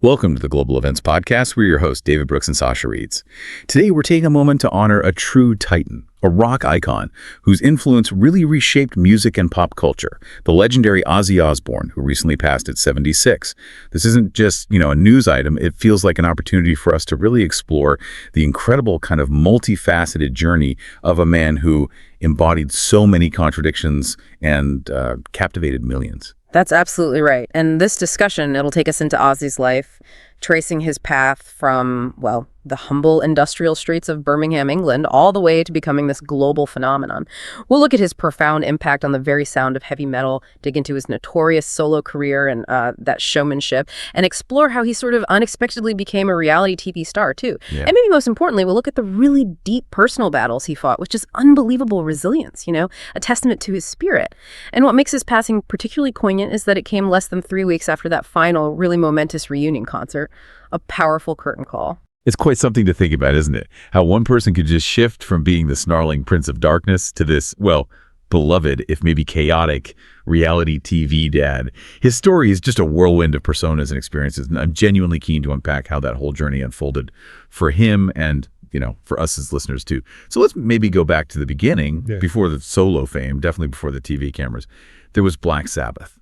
Welcome to the Global Events Podcast. We're your hosts, David Brooks and Sasha Reeds. Today, we're taking a moment to honor a true titan, a rock icon whose influence really reshaped music and pop culture, the legendary Ozzy Osbourne, who recently passed at 76. This isn't just, a news item. It feels like an opportunity for us to really explore the incredible kind of multifaceted journey of a man who embodied so many contradictions and captivated millions. That's absolutely right. And this discussion, it'll take us into Ozzy's life, tracing his path from, the humble industrial streets of Birmingham, England, all the way to becoming this global phenomenon. We'll look at his profound impact on the very sound of heavy metal, dig into his notorious solo career and that showmanship, and explore how he sort of unexpectedly became a reality TV star, too. Yeah. And maybe most importantly, we'll look at the really deep personal battles he fought with just unbelievable resilience, a testament to his spirit. And what makes his passing particularly poignant is that it came less than 3 weeks after that final, really momentous reunion concert, a powerful curtain call. It's quite something to think about, isn't it? How one person could just shift from being the snarling Prince of Darkness to this, beloved, if maybe chaotic, reality TV dad. His story is just a whirlwind of personas and experiences, and I'm genuinely keen to unpack how that whole journey unfolded for him and, for us as listeners too. So let's maybe go back to the beginning, before the solo fame, definitely before the TV cameras. There was Black Sabbath,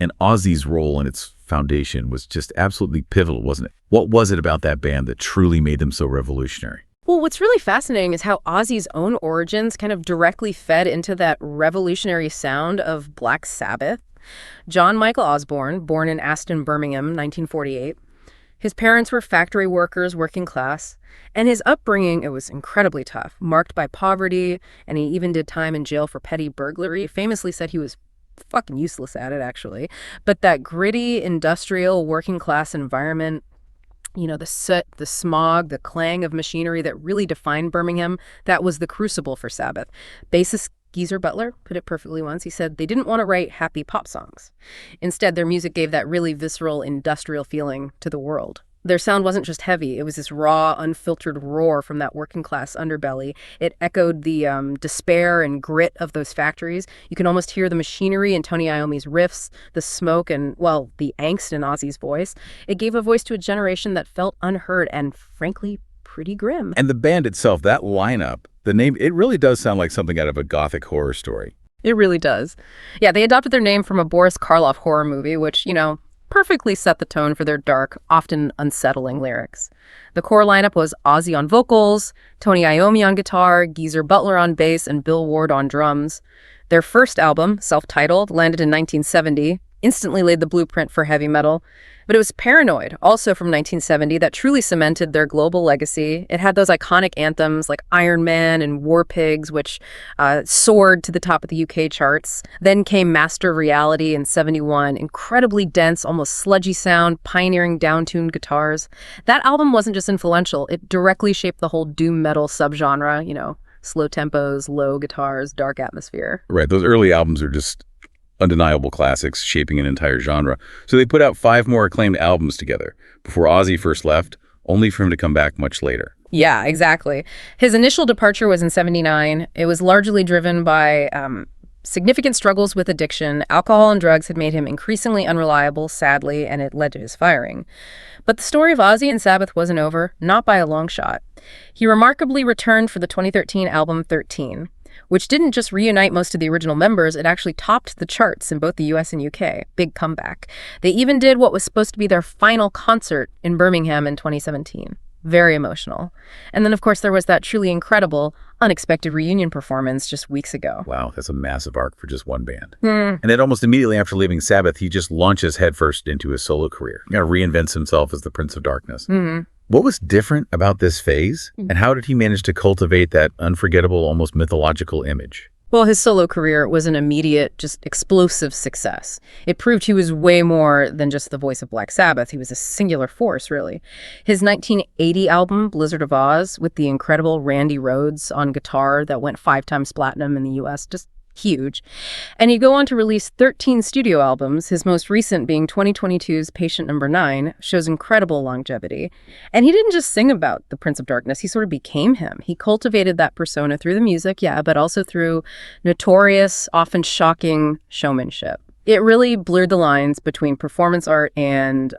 and Ozzy's role in its foundation was just absolutely pivotal, wasn't it? What was it about that band that truly made them so revolutionary? Well, what's really fascinating is how Ozzy's own origins kind of directly fed into that revolutionary sound of Black Sabbath. John Michael Osbourne, born in Aston, Birmingham, 1948. His parents were factory workers, working class, and his upbringing, it was incredibly tough, marked by poverty, and he even did time in jail for petty burglary. He famously said he was fucking useless at it, actually. But that gritty, industrial, working class environment, the soot, the smog, the clang of machinery that really defined Birmingham, that was the crucible for Sabbath. Bassist Geezer Butler put it perfectly once. He said they didn't want to write happy pop songs. Instead, their music gave that really visceral, industrial feeling to the world. Their sound wasn't just heavy. It was this raw, unfiltered roar from that working-class underbelly. It echoed the despair and grit of those factories. You can almost hear the machinery in Tony Iommi's riffs, the smoke and, the angst in Ozzy's voice. It gave a voice to a generation that felt unheard and, frankly, pretty grim. And the band itself, that lineup, the name, it really does sound like something out of a gothic horror story. It really does. Yeah, they adopted their name from a Boris Karloff horror movie, which, perfectly set the tone for their dark, often unsettling lyrics. The core lineup was Ozzy on vocals, Tony Iommi on guitar, Geezer Butler on bass, and Bill Ward on drums. Their first album, self-titled, landed in 1970, instantly laid the blueprint for heavy metal. But it was Paranoid, also from 1970, that truly cemented their global legacy. It had those iconic anthems like Iron Man and War Pigs, which soared to the top of the UK charts. Then came Master of Reality in 71, incredibly dense, almost sludgy sound, pioneering down-tuned guitars. That album wasn't just influential, it directly shaped the whole doom metal subgenre, slow tempos, low guitars, dark atmosphere. Right, those early albums are just undeniable classics, shaping an entire genre. So they put out 5 more acclaimed albums together before Ozzy first left, only for him to come back much later. Yeah, exactly. His initial departure was in 79. It was largely driven by significant struggles with addiction. Alcohol and drugs had made him increasingly unreliable, sadly, and it led to his firing. But the story of Ozzy and Sabbath wasn't over, not by a long shot. He remarkably returned for the 2013 album 13. Which didn't just reunite most of the original members, it actually topped the charts in both the US and UK. Big comeback. They even did what was supposed to be their final concert in Birmingham in 2017. Very emotional. And then, of course, there was that truly incredible, unexpected reunion performance just weeks ago. Wow, that's a massive arc for just one band. And then almost immediately after leaving Sabbath, he just launches headfirst into his solo career. He reinvents himself as the Prince of Darkness. What was different about this phase, and how did he manage to cultivate that unforgettable, almost mythological image? Well, his solo career was an immediate, just explosive success. It proved he was way more than just the voice of Black Sabbath. He was a singular force, really. His 1980 album, Blizzard of Oz, with the incredible Randy Rhoads on guitar that went 5 times platinum in the US, just huge. And he'd go on to release 13 studio albums, his most recent being 2022's Patient Number 9, shows incredible longevity. And he didn't just sing about the Prince of Darkness, he sort of became him. He cultivated that persona through the music, yeah, but also through notorious, often shocking showmanship. It really blurred the lines between performance art and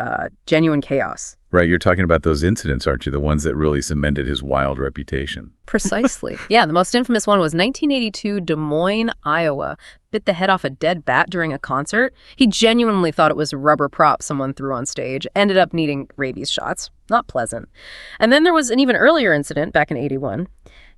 genuine chaos. Right, you're talking about those incidents, aren't you? The ones that really cemented his wild reputation. Precisely. Yeah, the most infamous one was 1982, Des Moines, Iowa. Bit the head off a dead bat during a concert. He genuinely thought it was a rubber prop someone threw on stage. Ended up needing rabies shots. Not pleasant. And then there was an even earlier incident back in 81.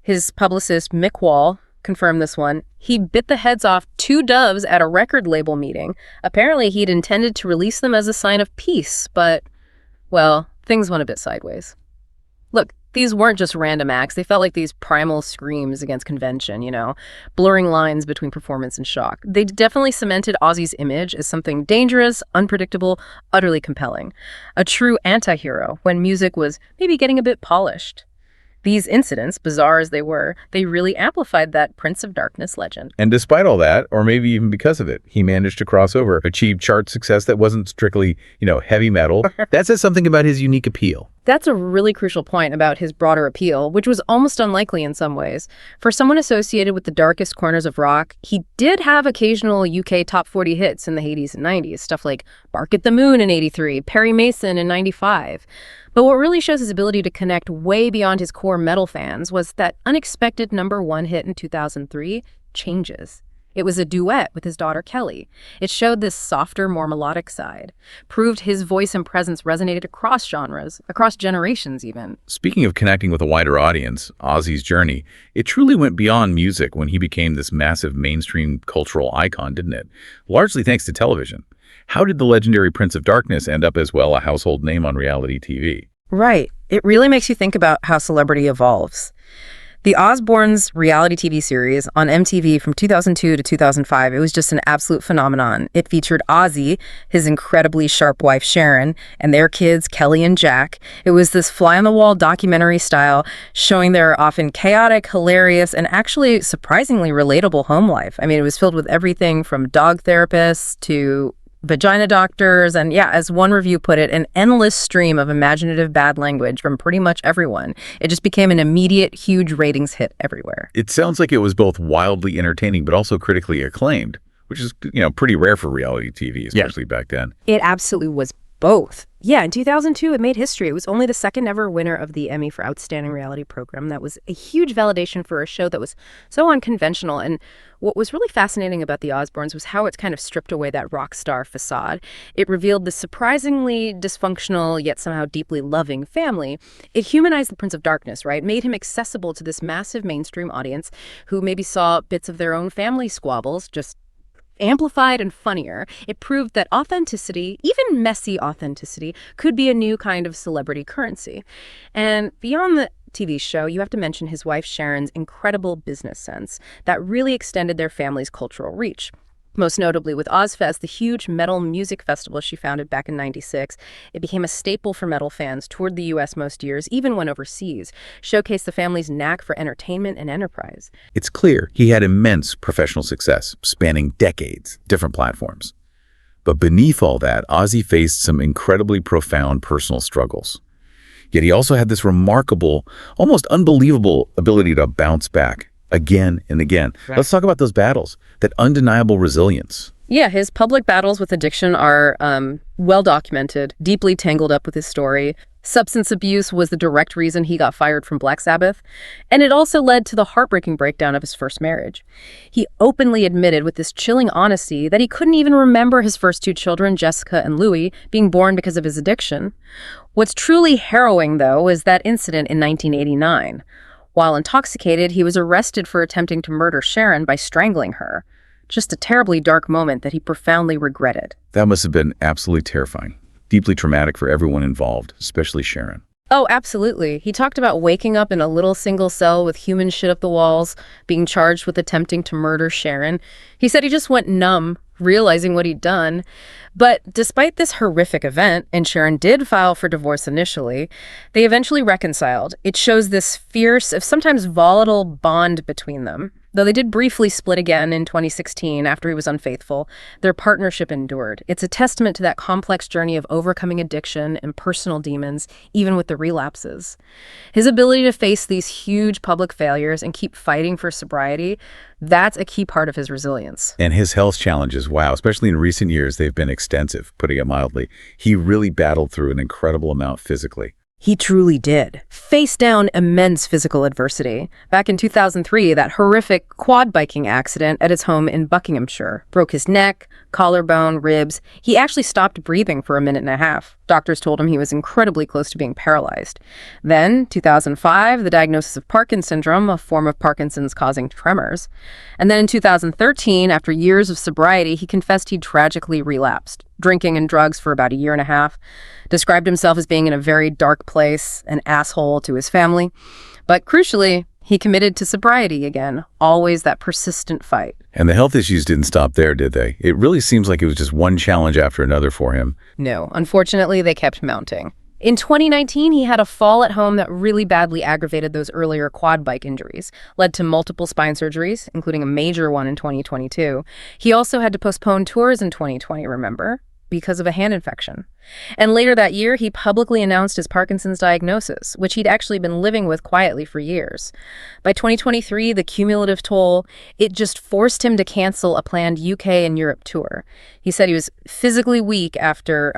His publicist, Mick Wall, confirmed this one. He bit the heads off 2 doves at a record label meeting. Apparently, he'd intended to release them as a sign of peace, but, well, things went a bit sideways. Look, these weren't just random acts. They felt like these primal screams against convention, blurring lines between performance and shock. They definitely cemented Ozzy's image as something dangerous, unpredictable, utterly compelling. A true anti-hero when music was maybe getting a bit polished. These incidents, bizarre as they were, they really amplified that Prince of Darkness legend. And despite all that, or maybe even because of it, he managed to cross over, achieve chart success that wasn't strictly, heavy metal. That says something about his unique appeal. That's a really crucial point about his broader appeal, which was almost unlikely in some ways. For someone associated with the darkest corners of rock, he did have occasional UK top 40 hits in the 80s and 90s, stuff like Bark at the Moon in 83, Perry Mason in 95. But what really shows his ability to connect way beyond his core metal fans was that unexpected #1 hit in 2003, Changes. It was a duet with his daughter Kelly. It showed this softer, more melodic side, proved his voice and presence resonated across genres, across generations even. Speaking of connecting with a wider audience, Ozzy's journey, it truly went beyond music when he became this massive mainstream cultural icon, didn't it? Largely thanks to television. How did the legendary Prince of Darkness end up as well a household name on reality TV? Right. It really makes you think about how celebrity evolves. The Osbournes reality TV series on MTV from 2002 to 2005, it was just an absolute phenomenon. It featured Ozzy, his incredibly sharp wife Sharon, and their kids Kelly and Jack. It was this fly-on-the-wall documentary style showing their often chaotic, hilarious, and actually surprisingly relatable home life. I mean, it was filled with everything from dog therapists to vagina doctors, and as one review put it, an endless stream of imaginative bad language from pretty much everyone. It just became an immediate, huge ratings hit everywhere. It sounds like it was both wildly entertaining, but also critically acclaimed, which is, pretty rare for reality TV, especially back then. It absolutely was both. Yeah, in 2002, it made history. It was only the second ever winner of the Emmy for Outstanding Reality Program. That was a huge validation for a show that was so unconventional. And what was really fascinating about the Osbournes was how it kind of stripped away that rock star facade. It revealed the surprisingly dysfunctional, yet somehow deeply loving family. It humanized the Prince of Darkness, right? Made him accessible to this massive mainstream audience who maybe saw bits of their own family squabbles, just amplified and funnier. It proved that authenticity, even messy authenticity, could be a new kind of celebrity currency. And beyond the TV show, you have to mention his wife Sharon's incredible business sense that really extended their family's cultural reach. Most notably with Ozfest, the huge metal music festival she founded back in '96. It became a staple for metal fans, toured the U.S. most years, even went overseas, showcased the family's knack for entertainment and enterprise. It's clear he had immense professional success, spanning decades, different platforms. But beneath all that, Ozzy faced some incredibly profound personal struggles. Yet he also had this remarkable, almost unbelievable ability to bounce back again and again. Right. Let's talk about those battles, that undeniable resilience. Yeah, his public battles with addiction are well documented, deeply tangled up with his story. Substance abuse was the direct reason he got fired from Black Sabbath, and it also led to the heartbreaking breakdown of his first marriage. He openly admitted with this chilling honesty that he couldn't even remember his first 2 children, Jessica and Louis, being born because of his addiction. What's truly harrowing, though, is that incident in 1989. While intoxicated, he was arrested for attempting to murder Sharon by strangling her. Just a terribly dark moment that he profoundly regretted. That must have been absolutely terrifying, deeply traumatic for everyone involved, especially Sharon. Oh, absolutely. He talked about waking up in a little single cell with human shit up the walls, being charged with attempting to murder Sharon. He said he just went numb, realizing what he'd done. But despite this horrific event, and Sharon did file for divorce initially, they eventually reconciled. It shows this fierce, if sometimes volatile, bond between them. Though they did briefly split again in 2016 after he was unfaithful, their partnership endured. It's a testament to that complex journey of overcoming addiction and personal demons, even with the relapses. His ability to face these huge public failures and keep fighting for sobriety, That's a key part of his resilience. And his health challenges, wow, especially in recent years, they've been extensive, putting it mildly. He really battled through an incredible amount physically. He truly did. Face down immense physical adversity. Back in 2003, that horrific quad biking accident at his home in Buckinghamshire broke his neck, collarbone, ribs. He actually stopped breathing for a minute and a half. Doctors told him he was incredibly close to being paralyzed. Then, 2005, the diagnosis of Parkinson's syndrome, a form of Parkinson's causing tremors. And then in 2013, after years of sobriety, he confessed he'd tragically relapsed, drinking and drugs for about a year and a half, described himself as being in a very dark place, an asshole to his family. But crucially, he committed to sobriety again, always that persistent fight. And the health issues didn't stop there, did they? It really seems like it was just one challenge after another for him. No, unfortunately, they kept mounting. In 2019, he had a fall at home that really badly aggravated those earlier quad bike injuries, led to multiple spine surgeries, including a major one in 2022. He also had to postpone tours in 2020, remember? Because of a hand infection. And later that year, he publicly announced his Parkinson's diagnosis, which he'd actually been living with quietly for years. By 2023, the cumulative toll, it just forced him to cancel a planned UK and Europe tour. He said he was physically weak after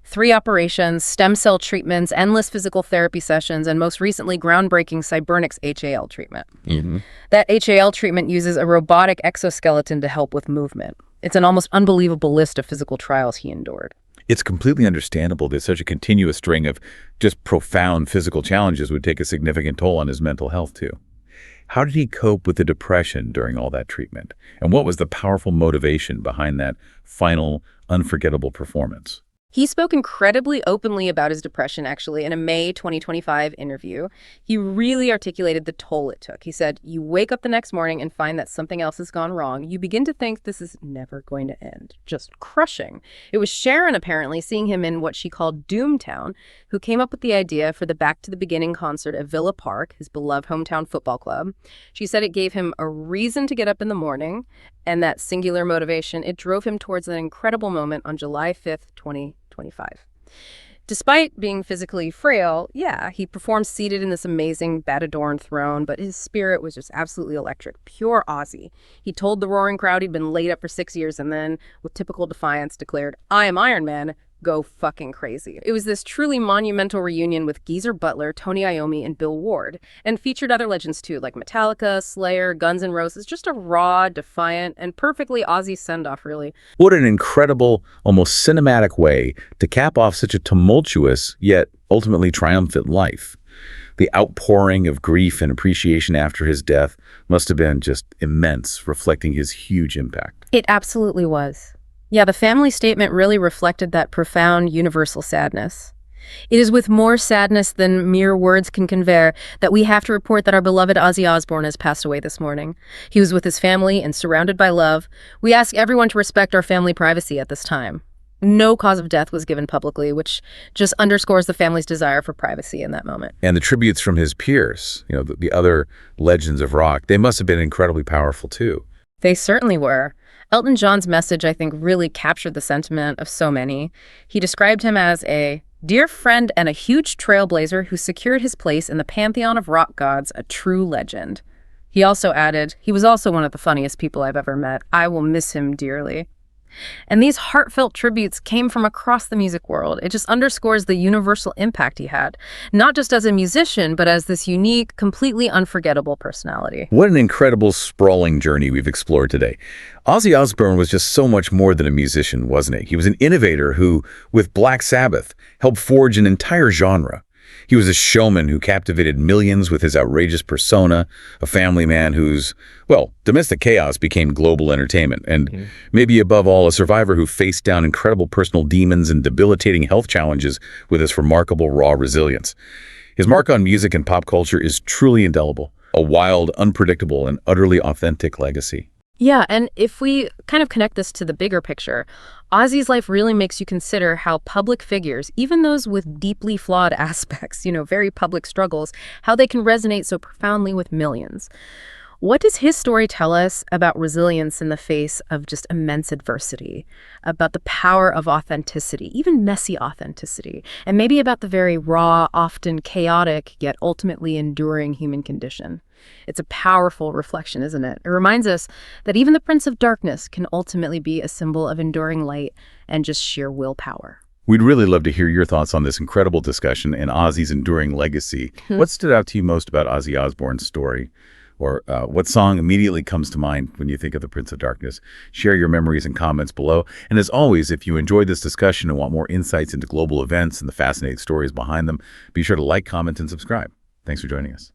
3 operations, stem cell treatments, endless physical therapy sessions, and most recently, groundbreaking cybernetics HAL treatment. Mm-hmm. That HAL treatment uses a robotic exoskeleton to help with movement. It's an almost unbelievable list of physical trials he endured. It's completely understandable that such a continuous string of just profound physical challenges would take a significant toll on his mental health, too. How did he cope with the depression during all that treatment? And what was the powerful motivation behind that final, unforgettable performance? He spoke incredibly openly about his depression, actually, in a May 2025 interview. He really articulated the toll it took. He said, you wake up the next morning and find that something else has gone wrong. You begin to think this is never going to end. Just crushing. It was Sharon, apparently, seeing him in what she called Doomtown, who came up with the idea for the Back to the Beginning concert at Villa Park, his beloved hometown football club. She said it gave him a reason to get up in the morning, and that singular motivation, it drove him towards that incredible moment on July 5th, 2025. Despite being physically frail, he performed seated in this amazing bat-adorned throne, but his spirit was just absolutely electric, pure Ozzy. He told the roaring crowd he'd been laid up for 6 years and then, with typical defiance, declared, I am Iron Man, go fucking crazy. It was this truly monumental reunion with Geezer Butler, Tony Iommi, and Bill Ward, and featured other legends too, like Metallica, Slayer, Guns N' Roses, just a raw, defiant, and perfectly Ozzy send-off, really. What an incredible, almost cinematic way to cap off such a tumultuous, yet ultimately triumphant life. The outpouring of grief and appreciation after his death must have been just immense, reflecting his huge impact. It absolutely was. Yeah, the family statement really reflected that profound universal sadness. It is with more sadness than mere words can convey that we have to report that our beloved Ozzy Osbourne has passed away this morning. He was with his family and surrounded by love. We ask everyone to respect our family privacy at this time. No cause of death was given publicly, which just underscores the family's desire for privacy in that moment. And the tributes from his peers, the other legends of rock, they must have been incredibly powerful too. They certainly were. Elton John's message, I think, really captured the sentiment of so many. He described him as a dear friend and a huge trailblazer who secured his place in the pantheon of rock gods, a true legend. He also added, he was also one of the funniest people I've ever met. I will miss him dearly. And these heartfelt tributes came from across the music world. It just underscores the universal impact he had, not just as a musician, but as this unique, completely unforgettable personality. What an incredible, sprawling journey we've explored today. Ozzy Osbourne was just so much more than a musician, wasn't he? He was an innovator who, with Black Sabbath, helped forge an entire genre. He was a showman who captivated millions with his outrageous persona, a family man whose, domestic chaos became global entertainment, and maybe above all, a survivor who faced down incredible personal demons and debilitating health challenges with his remarkable raw resilience. His mark on music and pop culture is truly indelible, a wild, unpredictable, and utterly authentic legacy. Yeah, and if we kind of connect this to the bigger picture, Ozzy's life really makes you consider how public figures, even those with deeply flawed aspects, very public struggles, how they can resonate so profoundly with millions. What does his story tell us about resilience in the face of just immense adversity, about the power of authenticity, even messy authenticity, and maybe about the very raw, often chaotic, yet ultimately enduring human condition? It's a powerful reflection, isn't it? It reminds us that even the Prince of Darkness can ultimately be a symbol of enduring light and just sheer willpower. We'd really love to hear your thoughts on this incredible discussion and Ozzy's enduring legacy. What stood out to you most about Ozzy Osbourne's story? Or what song immediately comes to mind when you think of the Prince of Darkness? Share your memories and comments below. And as always, if you enjoyed this discussion and want more insights into global events and the fascinating stories behind them, be sure to like, comment, and subscribe. Thanks for joining us.